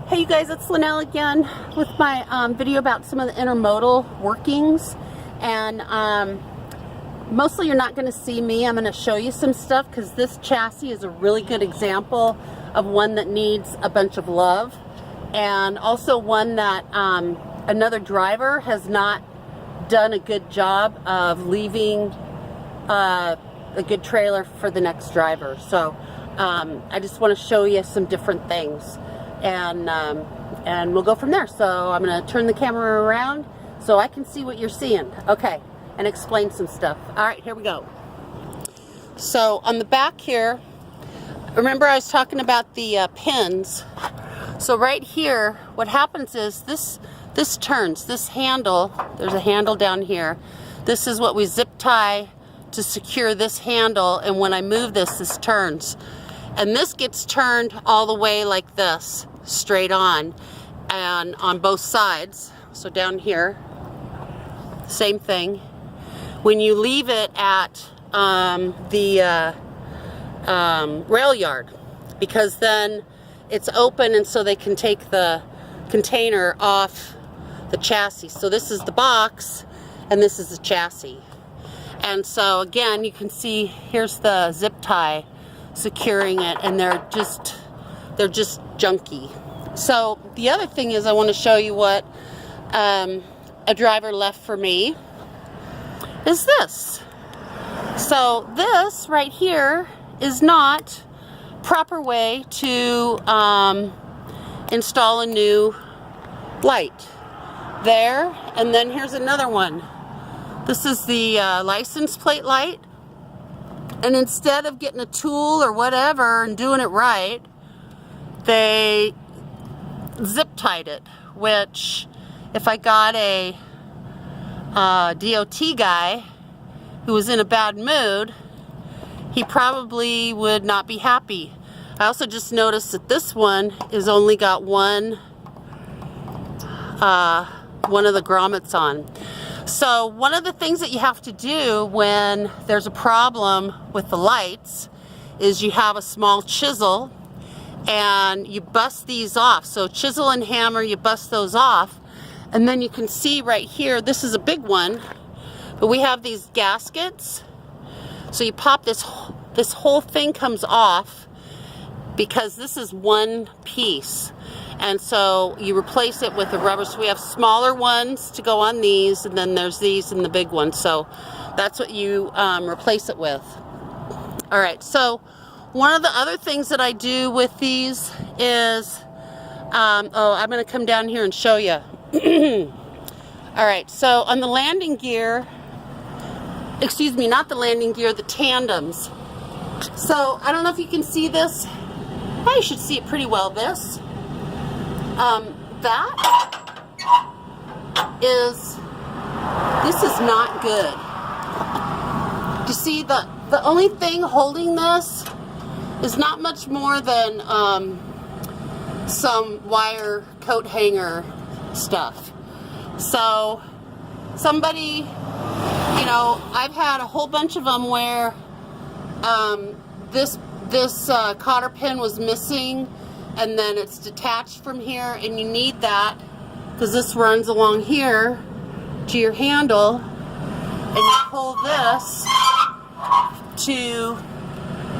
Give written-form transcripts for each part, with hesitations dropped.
Hey you guys, it's Linnell again with my video about some of the intermodal workings, and mostly you're not going to see me. I'm going to show you some stuff because this chassis is a really good example of one that needs a bunch of love, and also one that another driver has not done a good job of leaving a good trailer for the next driver. So I just want to show you some different things, and we'll go from there. So I'm going to turn the camera around so I can see what you're seeing, okay, and explain some stuff. All right, here we go. So on the back here, remember I was talking about the pins. So right here, what happens is this turns, this handle, there's a handle down here. This is what we zip tie to secure this handle, and when I move this turns. And this gets turned all the way like this, straight on, and on both sides. So down here, same thing. When you leave it at the rail yard, because then it's open and so they can take the container off the chassis. So this is the box and this is the chassis. And so again, you can see here's the zip tie securing it, and they're just junky. So the other thing is I want to show you what a driver left for me is this. So this right here is not proper way to install a new light. There, and then here's another one. This is the license plate light, and instead of getting a tool or whatever and doing it right, they zip tied it, which if I got a DOT guy who was in a bad mood, he probably would not be happy. I also just noticed that this one is only got one of the grommets on. So one of the things that you have to do when there's a problem with the lights is you have a small chisel and you bust these off. So chisel and hammer, you bust those off, and then you can see right here, this is a big one, but we have these gaskets. So you pop this whole thing comes off because this is one piece. And so you replace it with a rubber. So we have smaller ones to go on these, and then there's these and the big ones. So that's what you replace it with. All right, so one of the other things that I do with these is, I'm going to come down here and show you. All right, so on the landing gear, excuse me, not the landing gear, the tandems. So I don't know if you can see this. You should see it pretty well, this. This is not good. You see, the only thing holding this is not much more than some wire coat hanger stuff. So somebody, you know, I've had a whole bunch of them where this cotter pin was missing, and then it's detached from here, and you need that because this runs along here to your handle, and you pull this to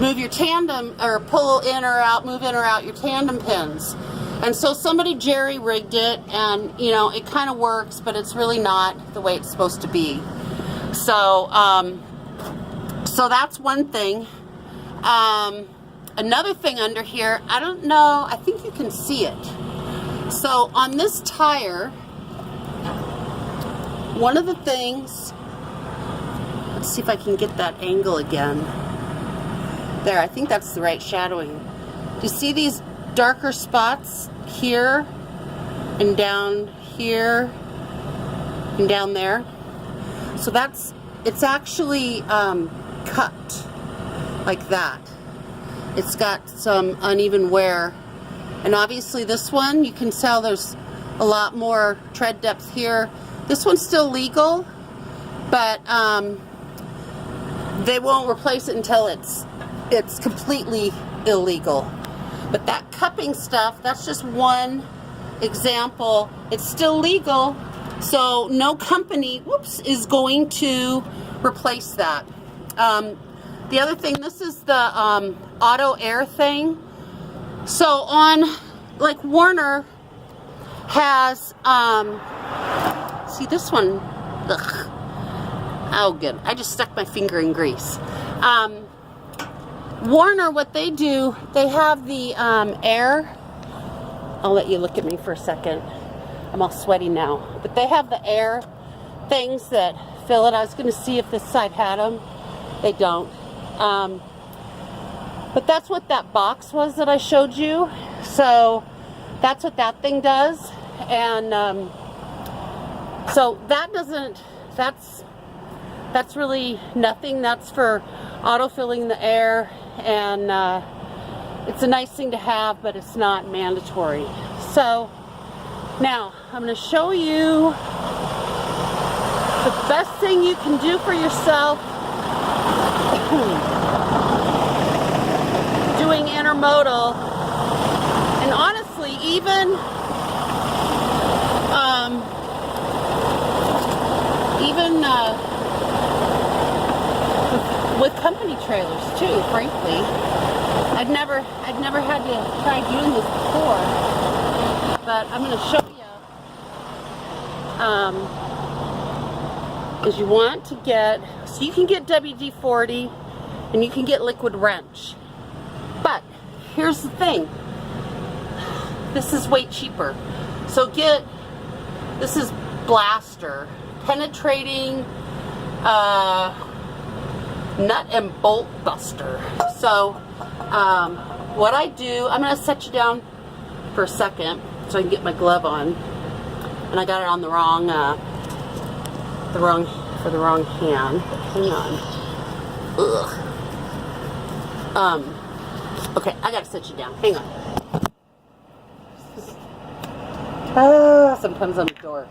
move your tandem, or pull in or out, move in or out your tandem pins. And so somebody jerry-rigged it, and you know, it kind of works, but it's really not the way it's supposed to be. So so that's one thing. Another thing under here, I don't know, I think you can see it. So on this tire, one of the things, let's see if I can get that angle again. There, I think that's the right shadowing. Do you see these darker spots here and down here and down there? So it's actually cut like that. It's got some uneven wear, and obviously this one, you can tell there's a lot more tread depth here. This one's still legal, but they won't replace it until it's completely illegal. But that cupping stuff, that's just one example. It's still legal, so no company, whoops, is going to replace that. The other thing, this is the auto air thing. So on, like Warner has, see this one, ugh. Oh good, I just stuck my finger in grease. Warner, what they do, they have the air. I'll let you look at me for a second. I'm all sweaty now. But they have the air things that fill it. I was going to see if this side had them. They don't. But that's what that box was that I showed you. So that's what that thing does. And so that doesn't, that's really nothing. That's for auto-filling the air. And it's a nice thing to have, but it's not mandatory. So now I'm going to show you the best thing you can do for yourself doing intermodal. And honestly, even with company trailers too, frankly. I've never had to try doing this before, but I'm going to show you. Is you want to get, so you can get WD-40 and you can get liquid wrench. But here's the thing. This is way cheaper. So this is Blaster, penetrating nut and bolt buster. So what I do, I'm going to set you down for a second so I can get my glove on. And I got it on the wrong hand. Hang on. Ugh. Okay, I gotta set you down. Hang on. Sometimes I'm a dork.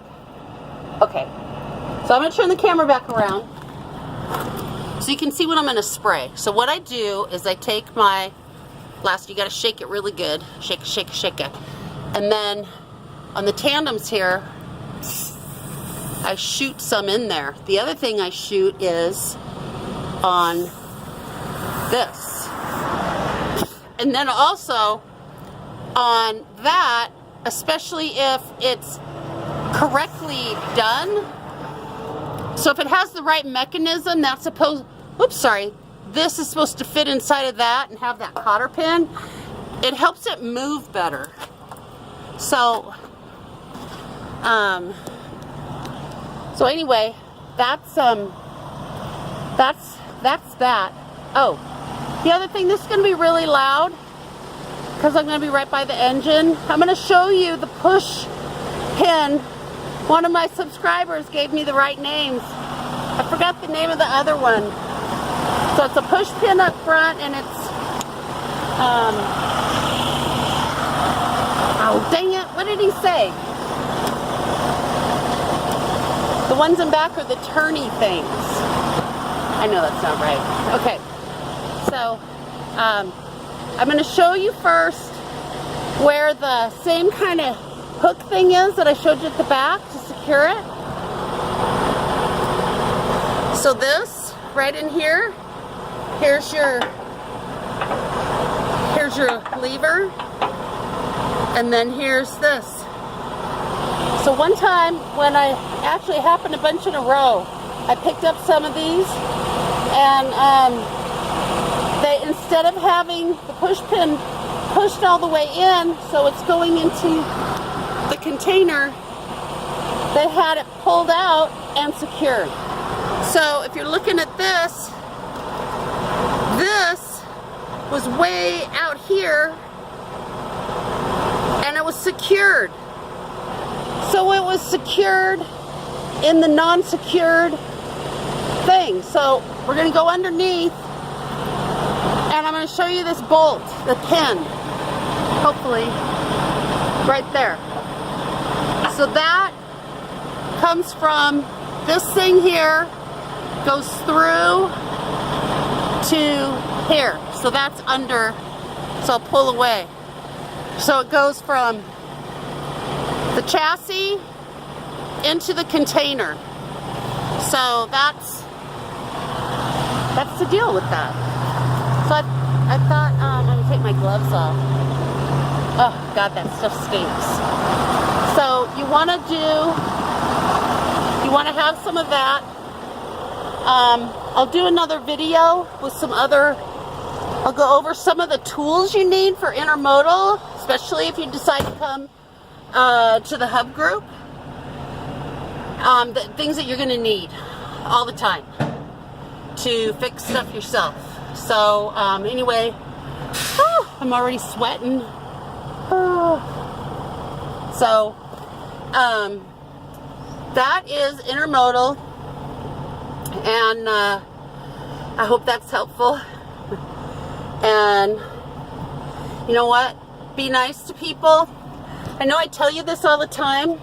Okay, so I'm gonna turn the camera back around so you can see what I'm gonna spray. So what I do is I take my Blaster. You gotta shake it really good. Shake it, shake it, shake it. And then on the tandems here, I shoot some in there. The other thing I shoot is on this. And then also on that, especially if it's correctly done. So if it has the right mechanism, that's supposed, oops, sorry, this is supposed to fit inside of that and have that cotter pin. It helps it move better. So, so anyway, that's that. Oh, the other thing, this is going to be really loud because I'm going to be right by the engine. I'm going to show you the push pin. One of my subscribers gave me the right names. I forgot the name of the other one. So it's a push pin up front, and it's oh dang it, what did he say? The ones in back are the turny things. I know that's not right. Okay, so I'm going to show you first where the same kind of hook thing is that I showed you at the back to secure it. So this right in here, here's your lever, and then here's this. So one time when I actually happened a bunch in a row, I picked up some of these, and they, instead of having the push pin pushed all the way in so it's going into the container, they had it pulled out and secured. So if you're looking at this, this was way out here and it was secured. So it was secured in the non-secured thing. So we're going to go underneath and I'm going to show you this bolt, the pin, hopefully right there. So that comes from this thing here, goes through to here. So that's under, so I'll pull away. So it goes from the chassis into the container. So that's the deal with that. So I thought I'm gonna take my gloves off. Oh God, that stuff stinks. So you want to have some of that. I'll do another video with some other. I'll go over some of the tools you need for intermodal, especially if you decide to come to the hub group. The things that you're going to need all the time to fix stuff yourself. So anyway, I'm already sweating. So that is intermodal, and I hope that's helpful. And you know what? Be nice to people. I know I tell you this all the time.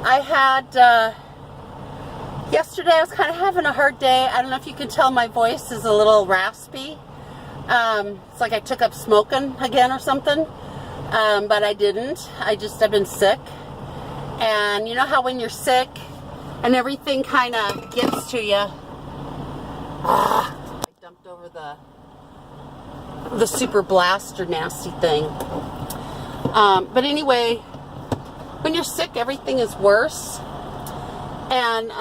I had yesterday I was kind of having a hard day. I don't know if you can tell my voice is a little raspy. It's like I took up smoking again or something. But I didn't. I've been sick. And you know how when you're sick and everything kind of gets to you. I dumped over the super blaster nasty thing. But anyway, when you're sick, everything is worse. And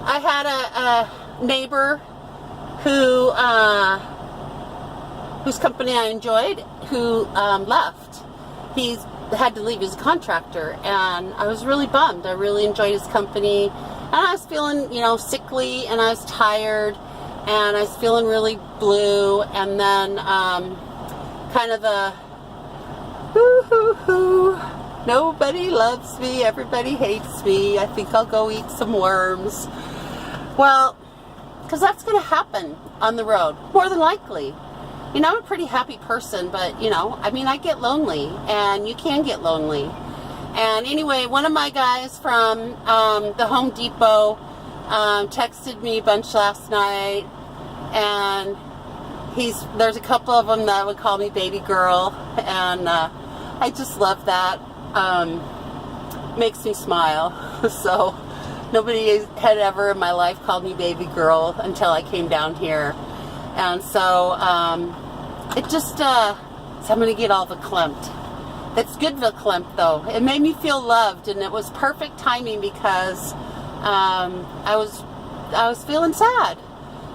I had a neighbor who whose company I enjoyed, who left. He's had to leave. He's a contractor, and I was really bummed. I really enjoyed his company, and I was feeling, sickly, and I was tired, and I was feeling really blue. And then kind of the hoo-hoo-hoo, nobody loves me, everybody hates me, I think I'll go eat some worms. Well, because that's going to happen on the road, more than likely. I'm a pretty happy person, but, I get lonely, and you can get lonely. And anyway, one of my guys from the Home Depot texted me a bunch last night, and there's a couple of them that would call me baby girl, and I just love that. Makes me smile. So nobody had ever in my life called me baby girl until I came down here. And so it just so I'm gonna get all verklempt. It's good verklempt though. It made me feel loved, and it was perfect timing because I was feeling sad.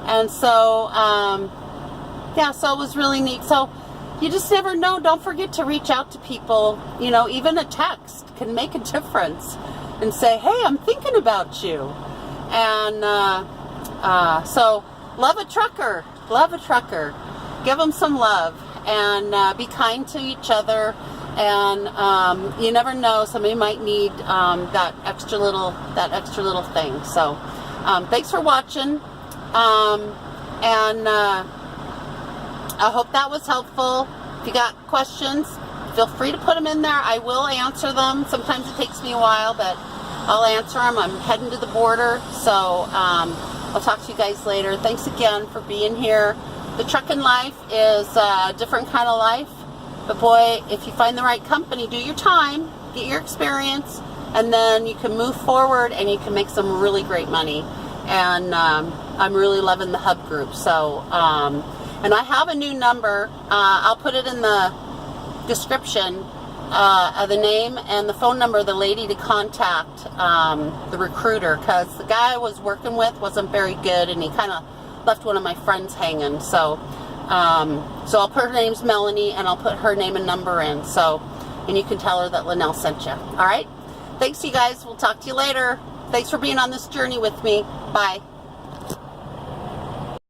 And so so it was really neat. So you just never know. Don't forget to reach out to people. Even a text can make a difference, and say, hey, I'm thinking about you. And so love a trucker. Love a trucker. Give them some love, and be kind to each other. And you never know, somebody might need that extra little thing. So thanks for watching, and I hope that was helpful. If you got questions, feel free to put them in there. I will answer them. Sometimes it takes me a while, but I'll answer them. I'm heading to the border, so I'll talk to you guys later. Thanks again for being here. The trucking life is a different kind of life, but boy, if you find the right company, do your time, get your experience, and then you can move forward and you can make some really great money. And I'm really loving the hub group. So and I have a new number. I'll put it in the description, the name and the phone number of the lady to contact, the recruiter, because the guy I was working with wasn't very good, and he kind of left one of my friends hanging. So so I'll put her name's Melanie, and I'll put her name and number in, and you can tell her that Linnell sent you. All right, thanks you guys. We'll talk to you later. Thanks for being on this journey with me. Bye.